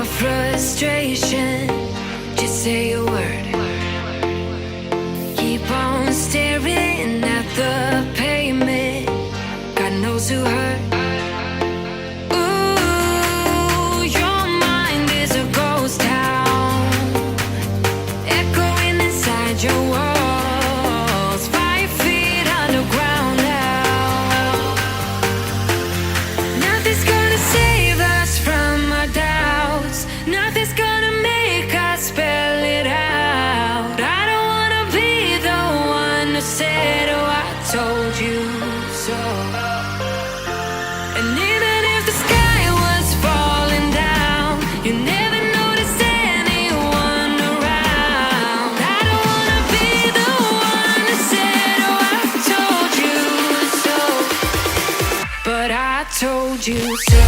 frustration, just say a word. Keep on staring at the pavement, God knows who hurt. Ooh, your mind is a ghost town, echoing inside your walls, 5 feet underground now. Nothing's gonna save us from our doubts, nothing's gonna make us spell it out. I don't wanna be the one who said, oh, I told you so. And even if the sky was falling down, you never noticed anyone around. I don't wanna be the one who said, oh, I told you so, but I told you so.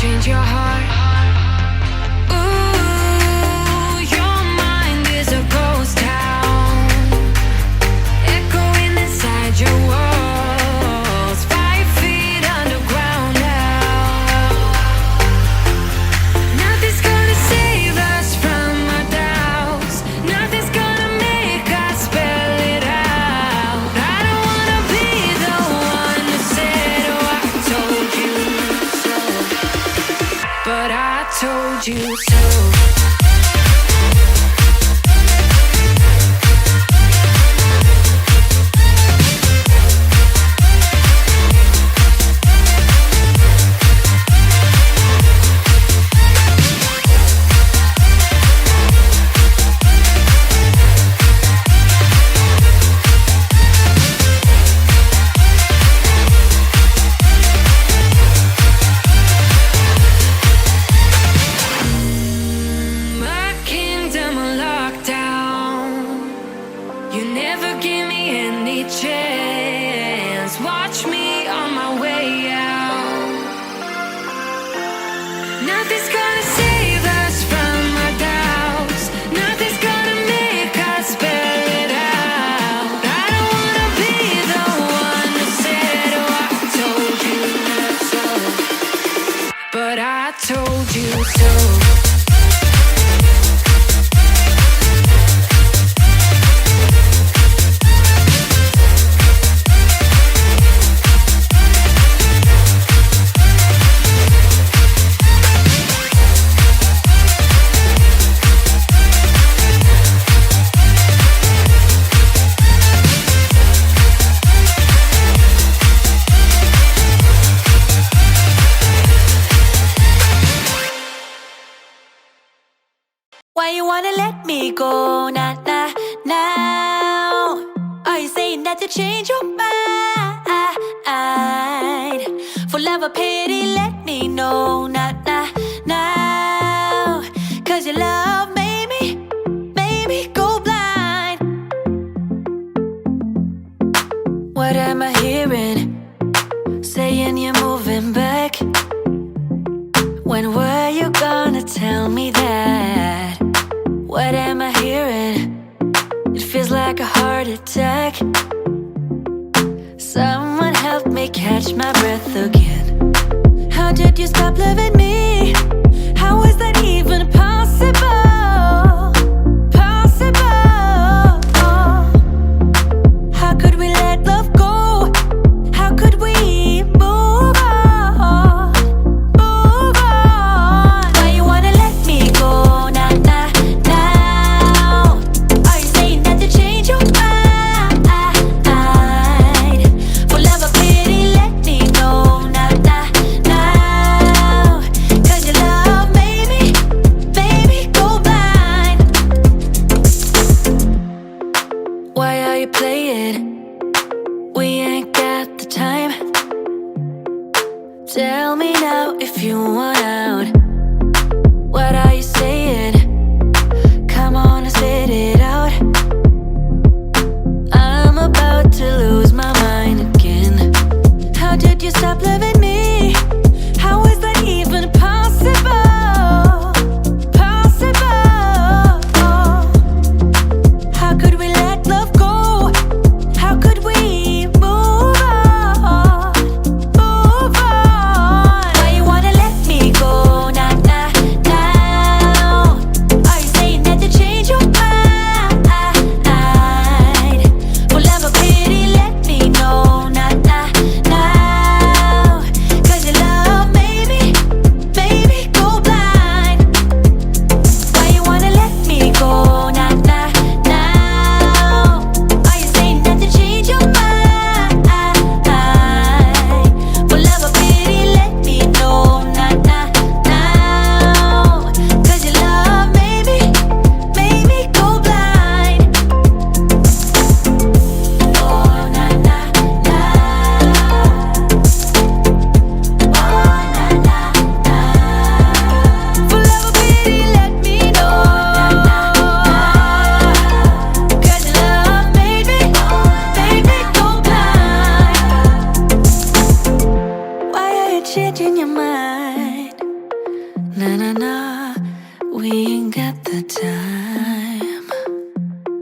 change your heart. Ooh, your mind is a ghost town, echoing inside your walls, 5 feet underground now. Nothing's gonna save us from our doubts. Nothing's gonna make us spell it out. I don't wanna be the one who said, oh, I told you so, but I told you so. My kingdom on lockdown. You never give me any chance. Watch me on my way out. Nothing's gonna save us from our doubts. Nothing's gonna make us spell it out. I don't wanna be the one who said, oh, I told you so, but I told you so. Why you wanna let me go now? Are you saying that you change your mind? For love or pity, let me know now. Cause your love made me go blind. What am I hearing? Saying you're moving back. When were you gonna tell me that? What am I hearing? It feels like a heart attack. Someone help me catch my breath again. How did you stop loving me? How is that even possible? How could we let love go? How could we move on? Why you wanna let me go now? Are you saying that you change your mind? For love or pity, let me know now. Cause your love made me go blind. Why are you playing? We ain't got the time. Tell me now if you want out. What are you saying?